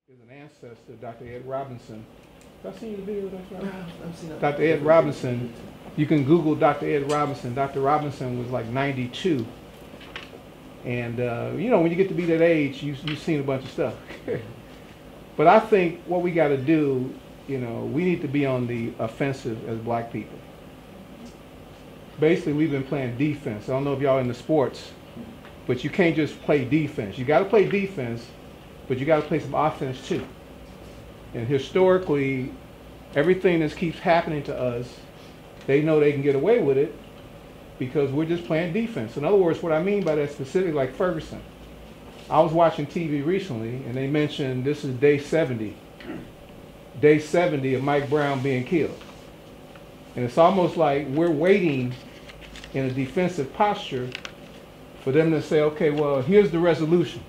is an ancestor, Dr. Ed Robinson. Have I seen the video, Dr. Robinson? I've seen that. Dr. Ed Robinson, you can Google Dr. Ed Robinson. Dr. Robinson was like 92. And, you know, when you get to be that age, you've seen a bunch of stuff. But I think what we got to do, you know, we need to be on the offensive as black people. Basically, we've been playing defense. I don't know if y'all in the sports, but you can't just play defense. You got to play defense, but you got to play some offense too. And historically, everything that keeps happening to us, they know they can get away with it because we're just playing defense. In other words, what I mean by that specifically, like Ferguson. I was watching TV recently, and they mentioned this is day 70. Day 70 of Mike Brown being killed. And it's almost like we're waiting in a defensive posture for them to say, okay, well, here's the resolution.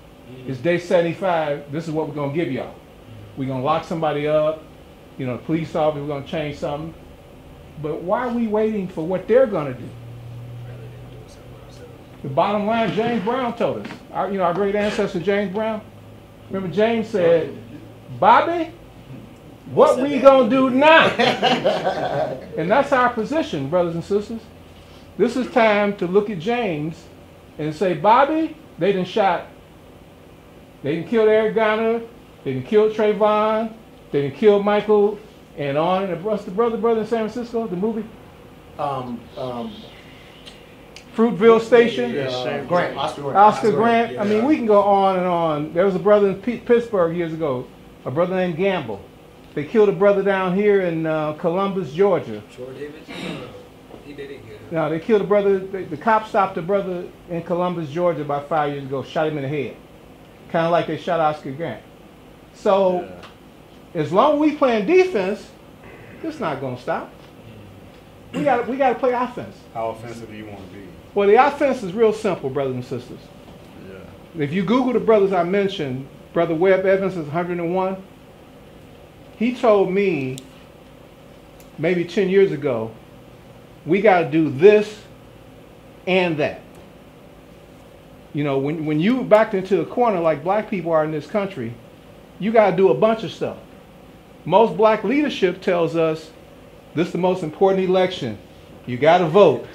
It's day 75. This is what we're going to give y'all. We're going to lock somebody up. You know, police officer, we're going to change something. But why are we waiting for what they're going to do? The bottom line, James Brown told us. Our great ancestor, James Brown. Remember, James said, Bobby, what we going to do now? And that's our position, brothers and sisters. This is time to look at James and say, Bobby, they done killed Eric Garner, they done killed Trayvon, they done killed Michael, and on. And what's the brother in San Francisco, the movie? Fruitville Station. Grant, Oscar Grant. Yeah. I mean, we can go on and on. There was a brother in Pittsburgh years ago, a brother named Gamble. They killed a brother down here in Columbus, Georgia. He didn't get it. No, they killed a brother. The cops stopped a brother in Columbus, Georgia about 5 years ago, shot him in the head. Kind of like they shot Oscar Grant. So, as long as we playing defense, it's not going to stop. We got to play offense. How offensive do you want to be? Well, the offense is real simple, brothers and sisters. Yeah. If you Google the brothers I mentioned, Brother Webb Evans is 101. He told me maybe 10 years ago, we got to do this and that. You know, when you backed into a corner like black people are in this country, you got to do a bunch of stuff. Most black leadership tells us this is the most important election. You got to vote.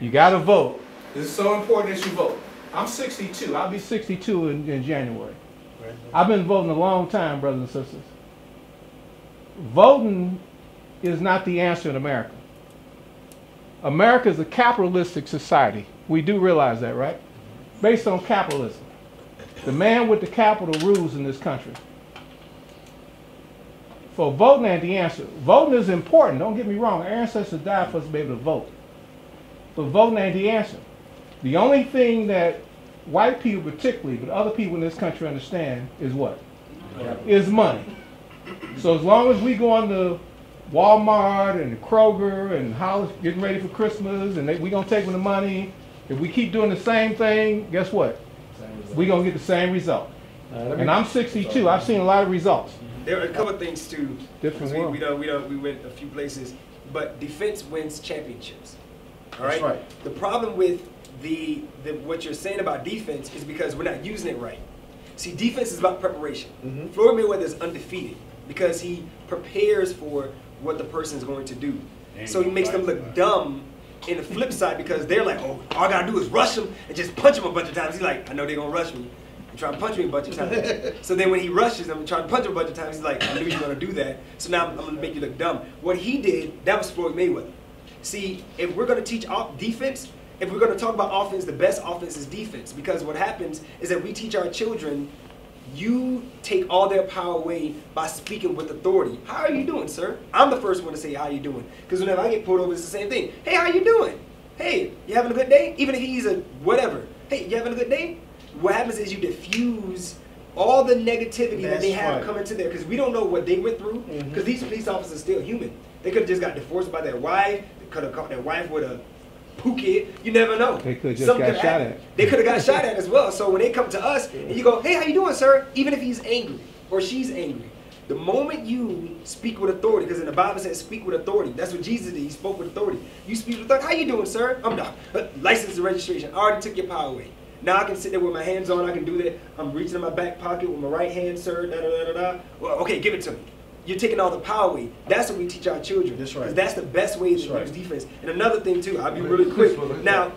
You got to vote. This is so important that you vote. I'm 62. I'll be 62 in January. I've been voting a long time, brothers and sisters. Voting is not the answer in America. America is a capitalistic society. We do realize that, right? Based on capitalism. The man with the capital rules in this country. For voting ain't the answer. Voting is important, don't get me wrong. Our ancestors died for us to be able to vote. But voting ain't the answer. The only thing that white people particularly, but other people in this country understand is what? Is money. So as long as we go on to Walmart and Kroger and Hollis getting ready for Christmas and we're going to take them the money, if we keep doing the same thing, guess what? We're going to get the same result. And I'm 62. I've seen a lot of results. There are a couple of things too. Different world. We went a few places, but defense wins championships. All right. That's right. The problem with what you're saying about defense is because we're not using it right. See, defense is about preparation. Floyd Mayweather is undefeated because he prepares for what the person is going to do. So he makes them look dumb in the flip side because they're like, oh, all I gotta do is rush him and just punch him a bunch of times. He's like, I know they're gonna rush me. And try to punch me a bunch of times. So then when he rushes them and try to punch him a bunch of times, he's like, I knew you were gonna do that. So now I'm gonna make you look dumb. What he did, that was Floyd Mayweather. See, if we're gonna teach defense, if we're gonna talk about offense, the best offense is defense. Because what happens is that we teach our children, you take all their power away by speaking with authority. How are you doing, sir? I'm the first one to say, how you doing? Because whenever I get pulled over, it's the same thing. Hey, how you doing? Hey, you having a good day? Even if he's a whatever. Hey, you having a good day? What happens is you diffuse all the negativity that they have coming to there, because we don't know what they went through, because these police officers are still human. They could have just got divorced by their wife. They could have caught their wife with a Pkwy. You never know. They could have just got shot at. They could have got shot at as well. So when they come to us and you go, hey, how you doing, sir? Even if he's angry or she's angry, the moment you speak with authority, because in the Bible it says speak with authority. That's what Jesus did. He spoke with authority. You speak with authority. How you doing, sir? I'm not. License and registration. I already took your power away. Now I can sit there with my hands on. I can do that. I'm reaching in my back pocket with my right hand, sir. Da da da da da. Well, okay, give it to me. You're taking all the power away. That's what we teach our children. That's right. That's the best way to use defense. And another thing too, I'll be really Please, quick. Now,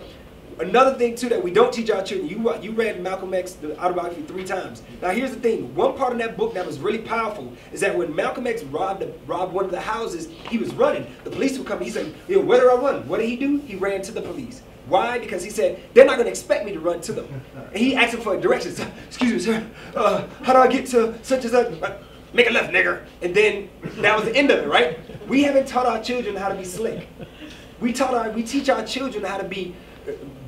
another thing too that we don't teach our children. You read Malcolm X, the autobiography, 3 times. Now here's the thing. One part of that book that was really powerful is that when Malcolm X robbed one of the houses, he was running. The police would come. He said, "Where do I run?" What did he do? He ran to the police. Why? Because he said, they're not going to expect me to run to them. And he asked him for directions. "Excuse me, sir. How do I get to such and such?" "Make a left, nigger." And then that was the end of it, right? We haven't taught our children how to be slick. We teach our children how to be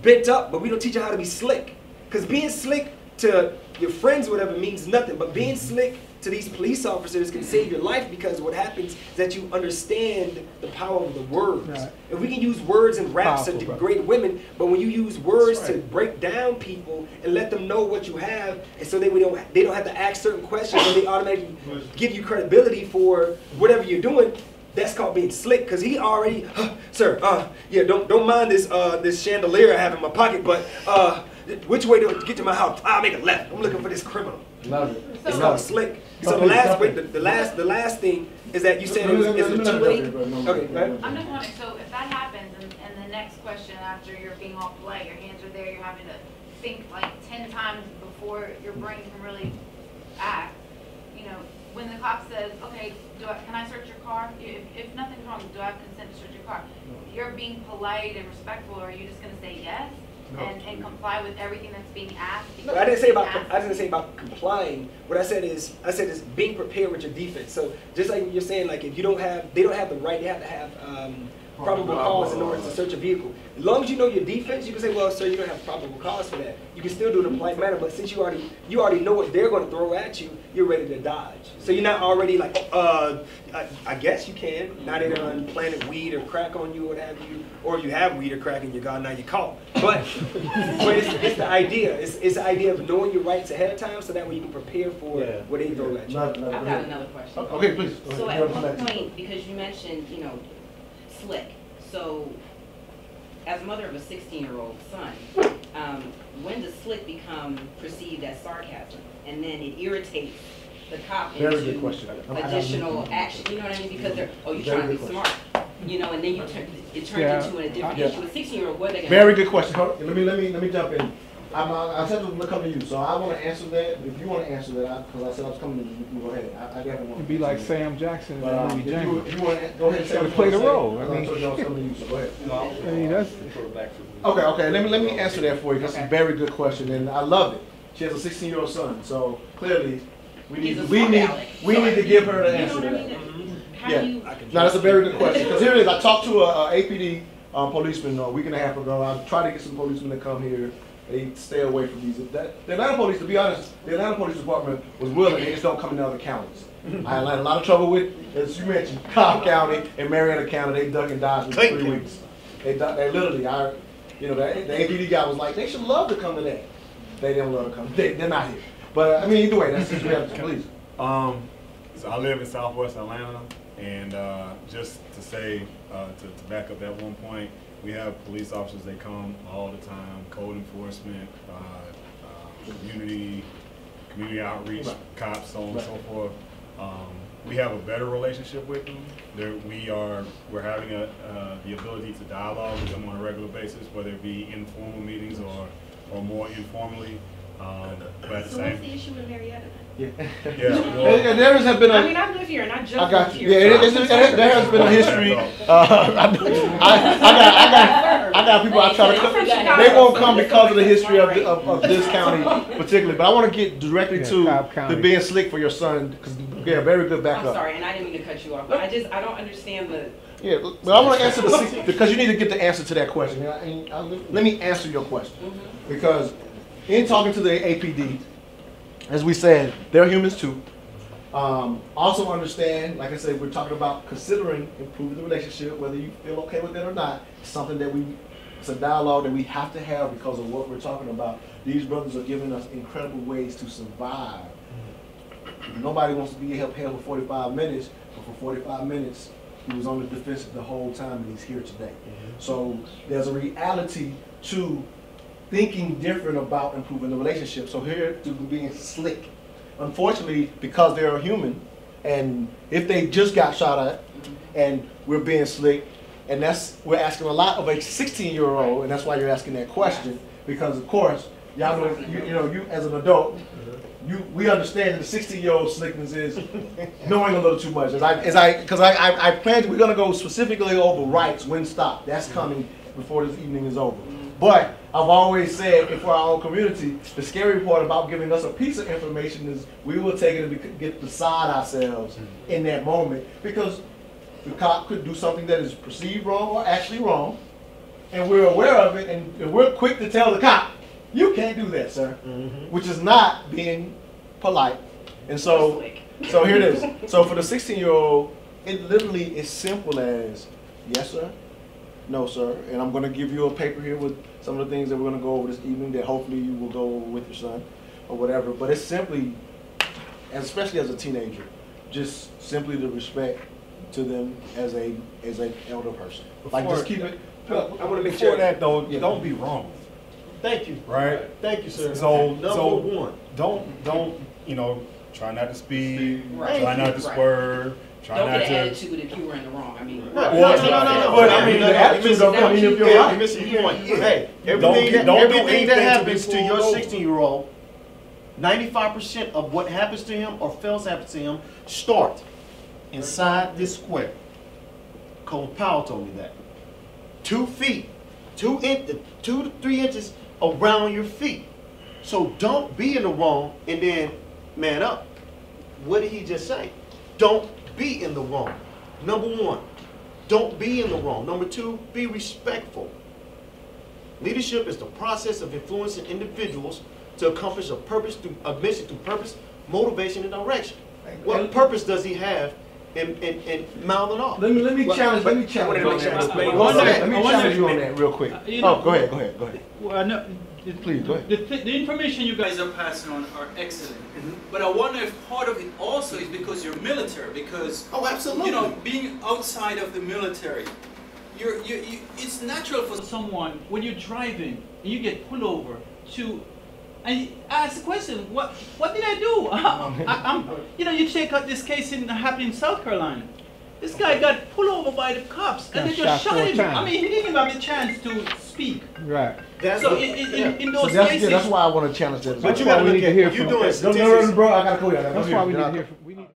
bent up, but we don't teach them how to be slick. Because being slick to your friends or whatever means nothing, but being slick to these police officers can save your life, because what happens is that you understand the power of the words. Right. And we can use words and raps to degrade women, but when you use words to break down people and let them know what you have, and so they don't have to ask certain questions, and they automatically give you credibility for whatever you're doing, that's called being slick. Because he already, "Sir, yeah, don't mind this chandelier I have in my pocket, but which way to get to my house? I'll make a left. I'm looking for this criminal." Love it. It's called slick. So the last thing is that you said is it too late? Okay, go ahead. I'm just wondering, so if that happens, and the next question after you're being all polite, your hands are there, you're having to think like 10 times before your brain can really act. When the cop says, "Okay, can I search your car? If nothing's wrong, do I have consent to search your car?" You're being polite and respectful, or are you just going to say yes? And comply with everything that's being asked? No, I didn't say about complying. What I said is being prepared with your defense. So just like you're saying, like if they don't have the right, they have to have probable cause in order to search a vehicle. As long as you know your defense, you can say, "Well, sir, you don't have probable cause for that." You can still do it in a polite manner, but since you already know what they're going to throw at you, you're ready to dodge. So you're not already like, I guess you can. Now they done planted weed or crack on you or what have you, or you have weed or crack in your car, now you're caught. But it's the idea. It's the idea of knowing your rights ahead of time, so that way you can prepare for what they throw at you. I've got another question. Okay, please. So at one point, because you mentioned, slick. So as a mother of a 16-year-old son, when does slick become perceived as sarcasm? And then it irritates the cop into additional action. You know what I mean? Because they're, you're trying to be smart. And then it turns into a different issue. A 16-year-old, what are they going to do? Very good question. Let me jump in. I said to come to you, so I want to answer that. If you want to answer that, because I said I was coming to you, you can go ahead. I definitely want to be like Sam Jackson in the movie Django. If you want to go ahead and to play the role. I told you I was coming to you, so go ahead. That's okay. Let me answer that for you. That's a very good question, and I love it. She has a 16-year-old son, so clearly we need to give her the answer to that. Yeah. Now that's a very good question, because here it is. I talked to a APD policeman a week and a half ago. I tried to get some policemen to come here. They stay away from these. The Atlanta police, to be honest, the Atlanta Police Department was willing. They just don't come in other counties. I had a lot of trouble with, as you mentioned, Cobb County and Marietta County. They duck and dodge within 3 weeks. They literally, the APD guy was like, they should love to come to that. They don't love to come. They're not here. But I mean, either way, that's just reality. Please. So I live in Southwest Atlanta, and just to say, to back up that one point, we have police officers, they come all the time, code enforcement, community outreach, cops, so on and so forth. We have a better relationship with them. We're having the ability to dialogue with them on a regular basis, whether it be informal meetings or more informally. But at the So what's the issue with Marietta? Yeah. Well, there has been I mean, I live here and I just I got live you. here. Yeah, there has been a history. I got people I try to come. They won't come because of the history of this county particularly. But I want to get directly to the being slick for your son, because very good backup. I'm sorry, and I didn't mean to cut you off, but I don't understand the. Yeah, but I want to answer because you need to get the answer to that question. Let me answer your question, because in talking to the APD, as we said, they're humans too. Also understand, like I said, we're talking about considering improving the relationship, whether you feel okay with it or not. It's something that it's a dialogue that we have to have because of what we're talking about. These brothers are giving us incredible ways to survive. Nobody wants to be held for 45 minutes, but for 45 minutes, he was on the defensive the whole time, and he's here today. So there's a reality to thinking different about improving the relationship. So here to being slick. Unfortunately, because they're a human, and if they just got shot at, and we're being slick, and we're asking a lot of a 16-year-old, and that's why you're asking that question, because of course, y'all know, you as an adult, we understand that the 16-year-old slickness is knowing a little too much. Because I plan, we're gonna go specifically over rights when stopped. That's coming before this evening is over. But I've always said, for our own community, the scary part about giving us a piece of information is we will take it and get beside ourselves in that moment, because the cop could do something that is perceived wrong or actually wrong, and we're aware of it, and we're quick to tell the cop, you can't do that, sir, which is not being polite. And so here it is. So for the 16-year-old, it literally is simple as, yes, sir, no, sir, and I'm going to give you a paper here with some of the things that we're going to go over this evening that hopefully you will go over with your son or whatever. But it's simply, especially as a teenager, just simply the respect to them as an elder person. Like, just keep it. I want to make Before sure that, though, don't be wrong. Thank you. Right? Thank you, sir. So Number one. Don't, try not to speed, Right. try not to swerve, try Don't not get an to. attitude if you were in the wrong. I mean, No. But I mean, the attitude don't come you're if you're right. missing your point. Hey, Don't everything do that anything to happens be to your pulled over. 16-year-old, 95% of what happens to him or fails to happen to him start inside this square. Colin Powell told me that. 2 feet, 2 to 3 inches around your feet. So don't be in the wrong and then man up. What did he just say? Don't be in the wrong. Number one, don't be in the wrong. Number two, be respectful. Leadership is the process of influencing individuals to accomplish a mission through purpose, motivation, and direction. What purpose does he have in mouthing off? Let me challenge you on that real quick. Go ahead. Well, no, Please, go ahead. the information you guys are passing on are excellent. But I wonder if part of it also is because you're military, because Absolutely. Being outside of the military, it's natural for someone when you're driving and you get pulled over and ask the question, what did I do? You check out this case happened in South Carolina. This guy got pulled over by the cops and they just shot him. I mean, he didn't even have the chance to speak. Right. So in those cases, that's why I want to challenge that. But you got to look at hear what you're from- doing. No, bro, I gotta go. That's why we need to hear from